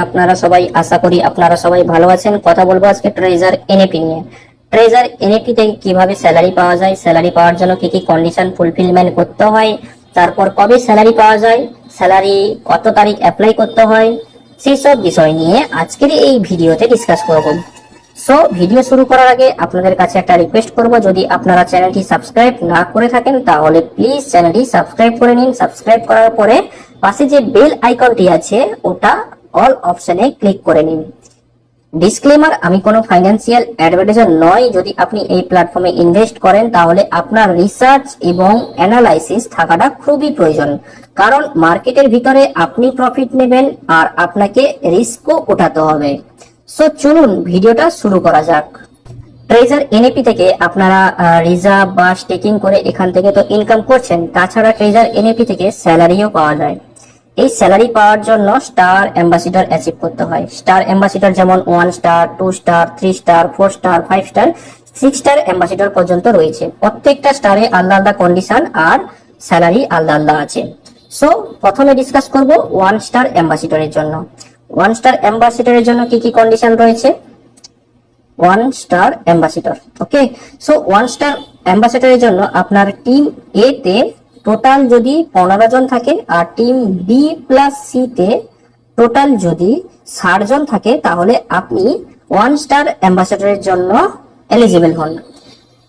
আপনারা সবাই আশা করি আপনারা সবাই ভালো আছেন। কথা বলবো আজকে ট্রেজার এনএপি নিয়ে। ট্রেজার এনএপি থেকে কিভাবে স্যালারি পাওয়া যায়, স্যালারি পাওয়ার জন্য কি কি কন্ডিশন ফুলফিলমেন্ট করতে হয়, তারপর কবে স্যালারি পাওয়া যায়, স্যালারি কত তারিখ অ্যাপ্লাই করতে হয়, সেই সব বিষয় নিয়ে আজকের এই ভিডিওতে ডিসকাস করব। সো ভিডিও শুরু করার আগে আপনাদের কাছে একটা রিকোয়েস্ট করব, যদি আপনারা চ্যানেলটি সাবস্ক্রাইব না করে থাকেন তাহলে প্লিজ চ্যানেলটি সাবস্ক্রাইব করে নিন। সাবস্ক্রাইব করার পরে পাশে যে বেল আইকনটি আছে ওটা অল অপশনে ক্লিক করে নিন। ডিসক্লেমার, আমি কোনো ফাইন্যান্সিয়াল অ্যাডভাইজার নয়। যদি আপনি এই প্ল্যাটফর্মে ইনভেস্ট করেন তাহলে আপনার রিসার্চ এবং অ্যানালাইসিস থাকাটা খুবই প্রয়োজন, কারণ মার্কেটের ভিতরে আপনি প্রফিট নেবেন আর আপনাকে রিস্কও উঠাতে হবে। সো চলুন ভিডিওটা শুরু করা যাক। ট্রেজার এনএপি থেকে আপনারা রিজার্ভ বা স্টেকিং করে এখান থেকে তো ইনকাম করছেন, তাছাড়া ট্রেজার এনএপি থেকে স্যালারিও পাওয়া যায়। এই স্যালারি পাওয়ার জন্য স্টার অ্যাম্বাসিডর অ্যাচিভ করতে হয়। স্টার অ্যাম্বাসিডর যেমন 1 star, 2 star, 3 star, 4 star, 5 star, 6 star ambassador পর্যন্ত রয়েছে। প্রত্যেকটা স্টারে আলাদা আলাদা কন্ডিশন আর স্যালারি আলাদা আলাদা আছে। সো প্রথমে ডিসকাস করব 1 স্টার অ্যাম্বাসিডরের জন্য। 1 স্টার অ্যাম্বাসিডরের জন্য কি কি কন্ডিশন রয়েছে? 1 স্টার অ্যাম্বাসিডর, ওকে। সো 1 স্টার অ্যাম্বাসিডরের জন্য আপনার টিম এ তে টোটাল যদি 15 জন থাকে আর টিম বি প্লাস সি তে টোটাল যদি 60 জন থাকে তাহলে আপনি 1 স্টার অ্যাম্বাসিডরের জন্য এলিজিবল হন।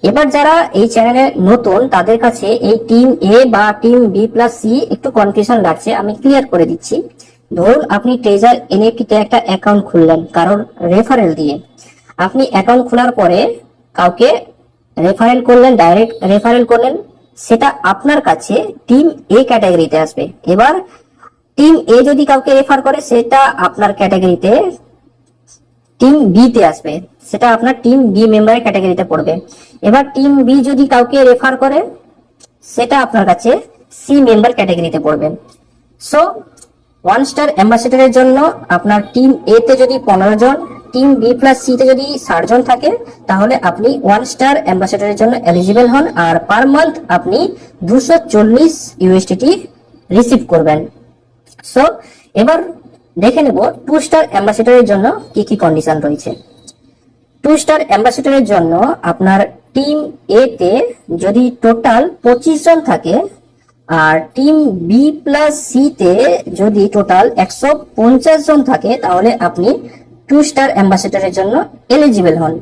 এবার যারা এই চ্যানেলে নতুন তাদের কাছে এই টিম এ বা টিম বি প্লাস সি একটু কনফিউশন লাগছে, আমি ক্লিয়ার করে দিচ্ছি। ধরুন আপনি ট্রেজার এনএপি তে একটা অ্যাকাউন্ট খুললেন কারোর রেফারেল দিয়ে। আপনি অ্যাকাউন্ট খোলার পরে কাউকে রেফারেল করলেন, ডাইরেক্ট রেফারেল করলেন, সেটা আপনার কাছে টিম এ ক্যাটাগরিতে আসবে। এবার টিম এ যদি কাউকে রেফার করে সেটা আপনার ক্যাটাগরিতে টিম বি তে আসবে, সেটা আপনার টিম বি মেম্বারের ক্যাটাগরিতে পড়বে। এবার টিম বি যদি কাউকে রেফার করে সেটা আপনার কাছে সি মেম্বার ক্যাটাগরিতে পড়বে। সো 1 স্টার অ্যাম্বাসিডরের জন্য আপনার টিম এ তে যদি 15 জন, টিম বি প্লাস সি তে যদি 60 জন থাকে তাহলে আপনি 1 স্টার অ্যাম্বাসিডরের জন্য এলিজিবল হন আর পার মান্থ আপনি 240 ইউএসডিটি রিসিভ করবেন। সো এবার দেখে নেব 2 স্টার অ্যাম্বাসিডরের জন্য কি কি কন্ডিশন রয়েছে। 2 স্টার অ্যাম্বাসিডরের জন্য আপনার টিম এ তে যদি টোটাল 25 জন থাকে আর টিম বি প্লাস সি তে যদি টোটাল 150 জন থাকে তাহলে আপনি 2 স্টার অ্যাম্বাসিডরের জন্য এলিজিবল হন।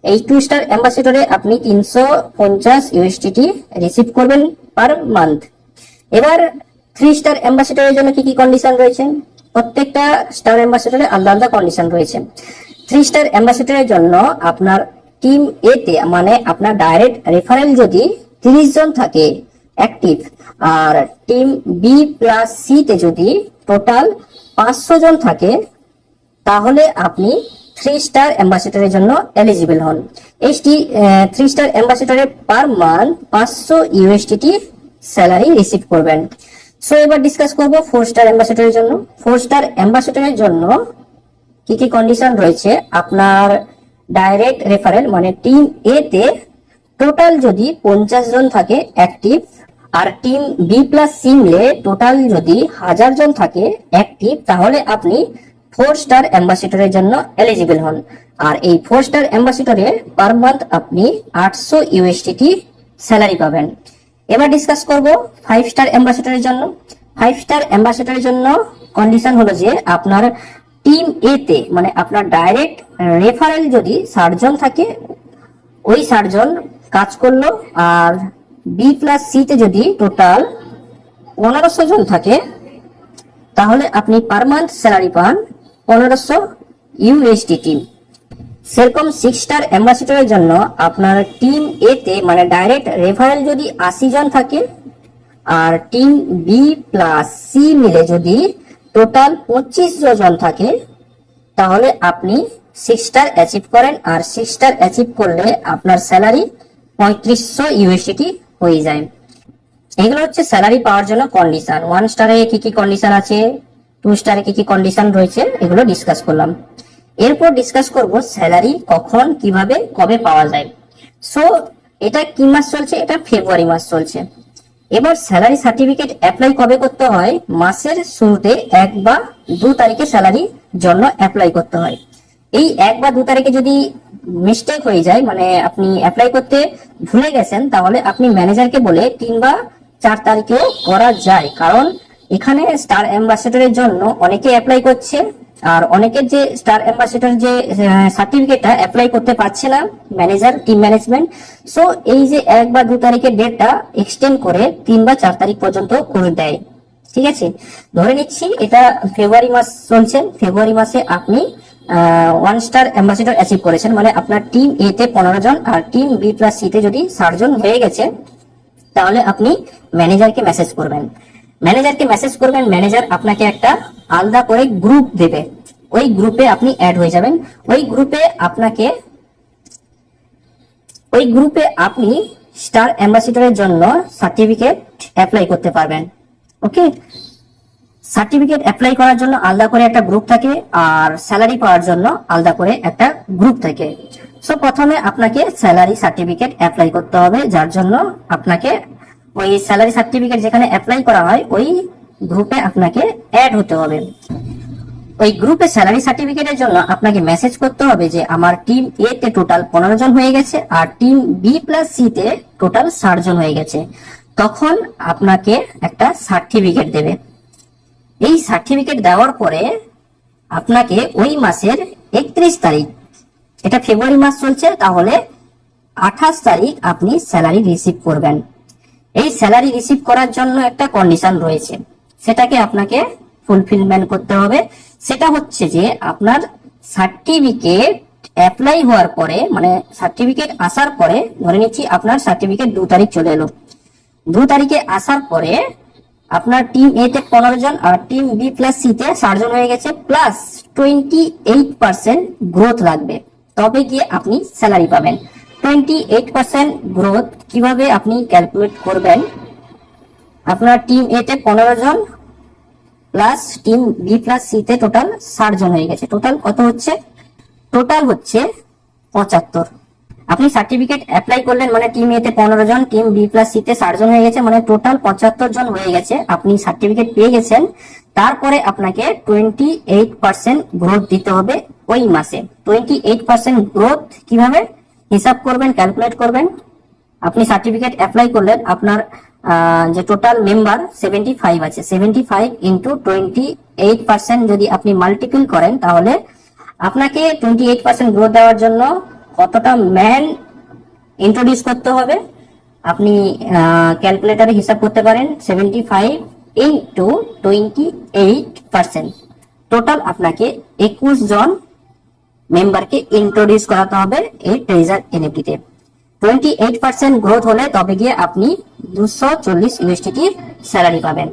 এই 2 স্টার অ্যাম্বাসিডরে আপনি 350 ইউএসডিটি রিসিভ করবেন পার মান্থ। এবার 3 স্টার অ্যাম্বাসিডরের জন্য কি কি কন্ডিশন রয়েছে? প্রত্যেকটা স্টার অ্যাম্বাসিডরে আলাদা আলাদা কন্ডিশন রয়েছে। 3 স্টার অ্যাম্বাসিডরের জন্য আপনার টিম এ তে মানে আপনার ডাইরেক্ট রেফারেল যদি 30 জন থাকে অ্যাক্টিভ আর টিম বি প্লাস সি তে যদি টোটাল 500 জন থাকে তাহলে আপনি 3 স্টার অ্যাম্বাসিডরের জন্য এলিজিবল হন। এই 3 স্টার অ্যাম্বাসিডরে per month 500 USDT salary receive করবেন। সো এবার ডিসকাস করব 4 স্টার অ্যাম্বাসিডরের জন্য। 4 স্টার অ্যাম্বাসিডরের জন্য কি কি কন্ডিশন রয়েছে? আপনার ডাইরেক্ট রেফারেল মানে টিম এ তে টোটাল যদি 50 জন থাকে অ্যাক্টিভ আর টিম বি প্লাস সি মিলে টোটাল যদি 1000 জন থাকে অ্যাক্টিভ তাহলে আপনি 4 স্টার অ্যাম্বাসিডরের জন্য এলিজিবল হন। আর এই 4 স্টার অ্যাম্বাসিডরে পার মান্থ আপনি 800 ইউএসডিটি স্যালারি পাবেন। এবার ডিসকাস করব 5 স্টার অ্যাম্বাসিডরের জন্য। 5 স্টার অ্যাম্বাসিডরের জন্য কন্ডিশন হলো যে আপনার টিম এ তে মানে আপনার ডাইরেক্ট রেফারেল যদি 60 জন থাকে ওই 60 জন কাজ করলো আর বি প্লাস সি তে যদি টোটাল 1500 জন থাকে তাহলে আপনি পার মান্থ স্যালারি পান 1500 ইউএসডিটি। সেরকম 6 স্টার অ্যাম্বাসিডরের জন্য আপনার টিম এ তে মানে ডাইরেক্ট রেফারেল যদি 80 জন থাকে আর টিম বি প্লাস সি মিলে যদি টোটাল 25 জন থাকে তাহলে আপনি 6 স্টার অ্যাচিভ করেন আর 6 স্টার অ্যাচিভ করলে আপনার স্যালারি 3500 ইউএসডিটি হয়ে যায়। এগুলো হচ্ছে স্যালারি পাওয়ার জন্য কন্ডিশন। 1 স্টারে কি কি কন্ডিশন আছে, 2 স্টারে কি কি কন্ডিশন রয়েছে এগুলো ডিসকাস করলাম। এরপর ডিসকাস করব স্যালারি কখন, কিভাবে, কবে পাওয়া যায়। সো এটা কি মাস চলছে? এটা ফেব্রুয়ারি মাস চলছে। এবার স্যালারি সার্টিফিকেট অ্যাপ্লাই কবে করতে হয়? মাসের শুরুতে 1 বা 2 তারিখে স্যালারির জন্য অ্যাপ্লাই করতে হয়। এই 1 বা 2 তারিখে যদি মিস্টেক হয়ে যায়, মানে আপনি অ্যাপ্লাই করতে ভুলে গেছেন, তাহলে আপনি ম্যানেজারকে বলে 3 বা 4 তারিখেও করা যায়। কারণ এখানে স্টার অ্যাম্বাসেডরের জন্য অনেকে অ্যাপ্লাই করছে, আর অনেকের যে স্টার অ্যাম্বাসেডর যে সার্টিফিকেটটা অ্যাপ্লাই করতে পারছে না ম্যানেজার, টিম ম্যানেজমেন্ট। সো এই যে 1 বা 2 তারিখের ডেটটা এক্সটেন্ড করে 3 বা 4 তারিখ পর্যন্ত করে দেয়। ঠিক আছে, ধরে নিচ্ছি এটা ফেব্রুয়ারি মাস চলছে, ফেব্রুয়ারি মাসে আপনি 1 স্টার অ্যাম্বাসেডর অ্যাচিভ করেছেন, মানে আপনার টিম এ তে 15 জন আর টিম বি প্লাস সি তে যদি 60 জন হয়ে গেছে, তাহলে আপনি ম্যানেজারকে মেসেজ করবেন। ম্যানেজার আপনাকে একটা আলাদা করে গ্রুপ দেবে, ওই গ্রুপে আপনি অ্যাড হয়ে যাবেন। ওই গ্রুপে আপনি স্টার অ্যাম্বাসেডরের জন্য সার্টিফিকেট অ্যাপ্লাই করতে পারবেন। ওকে, সার্টিফিকেট অ্যাপ্লাই করার জন্য আলাদা করে একটা গ্রুপ থাকে, আর স্যালারি পাওয়ার জন্য আলাদা করে একটা গ্রুপ থাকে। সো প্রথমে আপনাকে স্যালারি সার্টিফিকেট অ্যাপ্লাই করতে হবে, যার জন্য আপনাকে ওই স্যালারি সার্টিফিকেট যেখানে অ্যাপ্লাই করা হয় ওই গ্রুপে আপনাকে অ্যাড হতে হবে। ওই গ্রুপে স্যালারি সার্টিফিকেটের জন্য আপনাকে মেসেজ করতে হবে যে আমার টিম এ তে টোটাল 15 জন হয়ে গেছে আর টিম বি প্লাস সি তে টোটাল 60 জন হয়ে গেছে। তখন আপনাকে একটা সার্টিফিকেট দেবে। এই সার্টিফিকেট দেওয়ার পরে আপনাকে ওই মাসের 31 তারিখ, এটা ফেব্রুয়ারি মাস চলছে, তাহলে 28 তারিখ আপনি স্যালারি রিসিভ করবেন। এই স্যালারি রিসিভ করার জন্য একটা কন্ডিশন রয়েছে, সেটাকে আপনাকে ফুলফিলমেন্ট করতে হবে। সেটা হচ্ছে যে আপনার সার্টিফিকেট অ্যাপ্লাই হওয়ার পরে, মানে সার্টিফিকেট আসার পরে, ধরে নিচ্ছি আপনার সার্টিফিকেট 2 তারিখ চলে এলো, 2 তারিখে আসার পরে আপনার টিম এ তে 15 জন আর টিম বি প্লাস সি তে 60 জন হয়ে গেছে, প্লাস 28% গ্রোথ লাগবে, তবে গিয়ে আপনি স্যালারি পাবেন। 28% গ্রোথ কিভাবে আপনি ক্যালকুলেট করবেন? আপনার টিম এ তে 15 জন plus team B plus C তে টোটাল 60 জন হয়ে গেছে, টোটাল কত হচ্ছে? টোটাল হচ্ছে 75। আপনি সার্টিফিকেট অ্যাপ্লাই করলেন, মানে টিম এ তে 15 জন, টিম বি প্লাস সি তে 60 জন হয়ে গেছে, মানে টোটাল 75 জন হয়ে গেছে। আপনি সার্টিফিকেট পেয়ে গেছেন, তারপরে আপনাকে 28% গ্রোথ দিতে হবে ওই মাসে। 28% গ্রোথ কিভাবে হিসাব করবেন, ক্যালকুলেট করবেন? আপনি সার্টিফিকেট অ্যাপ্লাই করলেন, আপনার যে টোটাল মেম্বার 75 আছে, 75 ইন্টু 28% যদি আপনি মাল্টিপল করেন, তাহলে আপনাকে 28% গ্রোথ দেওয়ার জন্য কতটা ম্যান ইন্ট্রোডিউস করতে হবে আপনি ক্যালকুলেটরে হিসাব করতে পারেন। 75 ইন্টু 28%, টোটাল আপনাকে 21 জন মেম্বারকে ইন্ট্রোডিউস করাতে হবে এই ট্রেজার এনএফটি তে। 28% গ্রোথ হলে তবে গিয়ে আপনি 240 ইউএসডি স্যালারি পাবেন।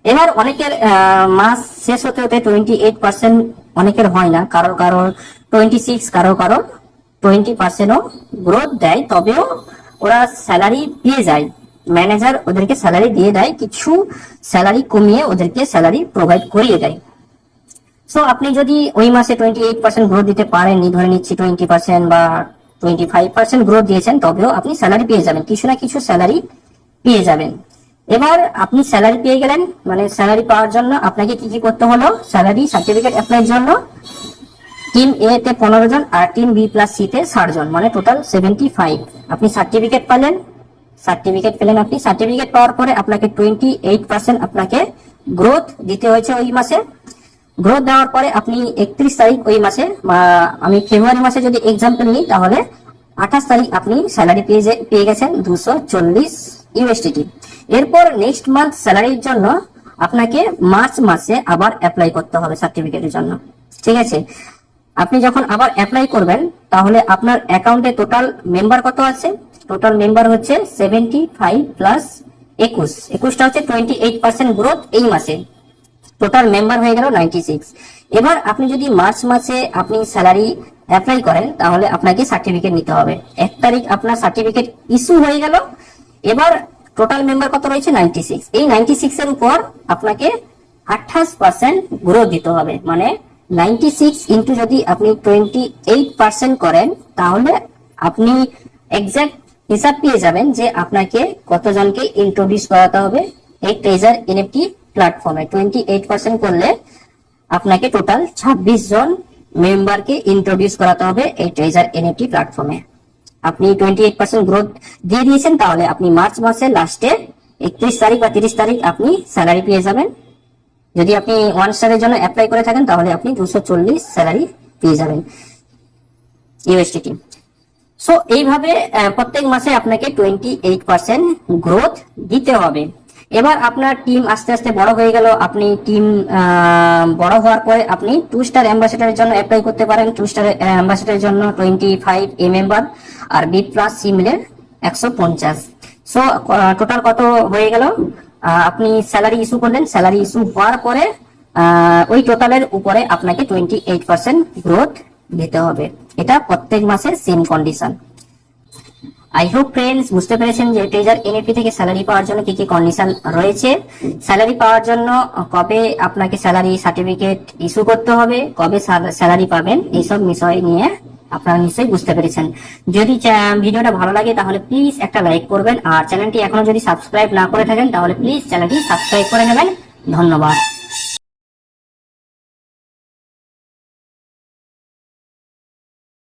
এবার অনেকের মাস শেষ হতে হতে 28% অনেকের হয় না, কারো 26, কারো 20%ও গ্রোথ দেয়, তবেও ওরা স্যালারি পেয়ে যায়। ম্যানেজার ওদেরকে স্যালারি দিয়ে দেয়, কিছু স্যালারি কমিয়ে ওদেরকে স্যালারি প্রোভাইড করিয়ে দেয়। সো আপনি যদি ওই মাসে 28% গ্রোথ দিতে পারেননি, ধরে নিচ্ছি 20% বা 25% গ্রোথ দিয়েছেন, তবেও আপনি স্যালারি পেয়ে যাবেন, কিছু না কিছু স্যালারি পেয়ে যাবেন। এবার আপনি স্যালারি পেয়ে গেলেন, মানে স্যালারি পাওয়ার জন্য আপনাকে কি কি করতে হলো? স্যালারি সার্টিফিকেট অ্যাপ্লাইয়ের জন্য টিম এ তে 15 জন আর টিম বি প্লাস সি তে 60 জন, মানে টোটাল 75। আপনি সার্টিফিকেট পেলেন, আপনি সার্টিফিকেট পাওয়ার পরে আপনাকে 28% আপনাকে গ্রোথ দিতে হয়েছে ওই মাসে। গ্রোথ দেওয়ার পরে আপনি 31 তারিখ ওই মাসে, আমি ফেব্রুয়ারি মাসে যদি এক্সাম্পল নিই, তাহলে 28 তারিখ আপনি স্যালারি পেয়ে গেছেন 240 ইউএসডি। এরপর নেক্সট মান্থ স্যালারির জন্য আপনাকে মার্চ মাসে আবার অ্যাপ্লাই করতে হবে সার্টিফিকেটের জন্য। ঠিক আছে, আপনি যখন আবার অ্যাপ্লাই করবেন, তাহলে আপনার অ্যাকাউন্টে টোটাল মেম্বার কত আছে? টোটাল মেম্বার হচ্ছে 75 প্লাস 21টা হচ্ছে 28% গ্রোথ এই মাসে, টোটাল মেম্বার হয়ে গেল 96। এবার আপনি যদি মার্চ মাসে আপনি স্যালারি অ্যাপ্লাই করেন, তাহলে আপনাকে সার্টিফিকেট নিতে হবে। 1 তারিখ আপনার সার্টিফিকেট ইস্যু হয়ে গেল। এবার টোটাল মেম্বার কত রয়েছে? 96। এই 96 এর উপর আপনাকে 28% গ্রোথ দিতে হবে, মানে 96 ইন্টু যদি আপনি 28% করেন, তাহলে আপনি এক্সাক্ট হিসাব পেয়ে যাবেন যে আপনাকে কতজনকে ইন্ট্রোডিউস করাতে হবে এই ট্রেজার এনএফটি প্ল্যাটফর্মে। 28% করলে আপনাকে টোটাল 26 জন মেম্বারকে ইন্ট্রোডিউস করাতে হবে এই ট্রেজার এনএফটি প্ল্যাটফর্মে। আপনি 28% গ্রোথ দিয়ে দিয়েছেন, তাহলে আপনি মার্চ মাসের লাস্টে 31 তারিখ বা 30 তারিখ আপনি স্যালারি পেয়ে যাবেন। যদি আপনি 1 স্টারের জন্য অ্যাপ্লাই করে থাকেন তাহলে আপনি 240 স্যালারি পেয়ে যাবেন ইউএসডিটি। সো এইভাবে প্রত্যেক মাসে আপনাকে 28% গ্রোথ দিতে হবে। এবার আপনার টিম আস্তে আস্তে বড় হয়ে গেল, আপনি টিম বড় হওয়ার পরে আপনি 2 স্টার অ্যাম্বাসেডারের জন্য অ্যাপ্লাই করতে পারেন। 2 স্টার অ্যাম্বাসেডারের জন্য 25 মেম্বার আর বি প্লাস সি মিলে 150। সো টোটাল কত হয়ে গেল? আপনি স্যালারি ইস্যু করলেন, স্যালারি ইস্যু হওয়ার পরে ওই টোটালের উপরে আপনাকে 28% গ্রোথ দিতে হবে। এটা প্রত্যেক মাসে same condition. I hope friends বুঝতে পেরেছেন যে ট্রেজার এনএফটি থেকে স্যালারি পাওয়ার জন্য কি কি কন্ডিশন রয়েছে। স্যালারি পাওয়ার জন্য কবে আপনাকে স্যালারি সার্টিফিকেট ইস্যু করতে হবে, কবে স্যালারি পাবেন, এইসব বিষয় নিয়ে আপনারা নিশ্চয়ই বুঝতে পেরেছেন। যদি ভিডিওটা ভালো লাগে তাহলে প্লিজ একটা লাইক করবেন, আর চ্যানেলটি এখনো যদি সাবস্ক্রাইব না করে থাকেন তাহলে প্লিজ চ্যানেলটি সাবস্ক্রাইব করে নেবেন। ধন্যবাদ।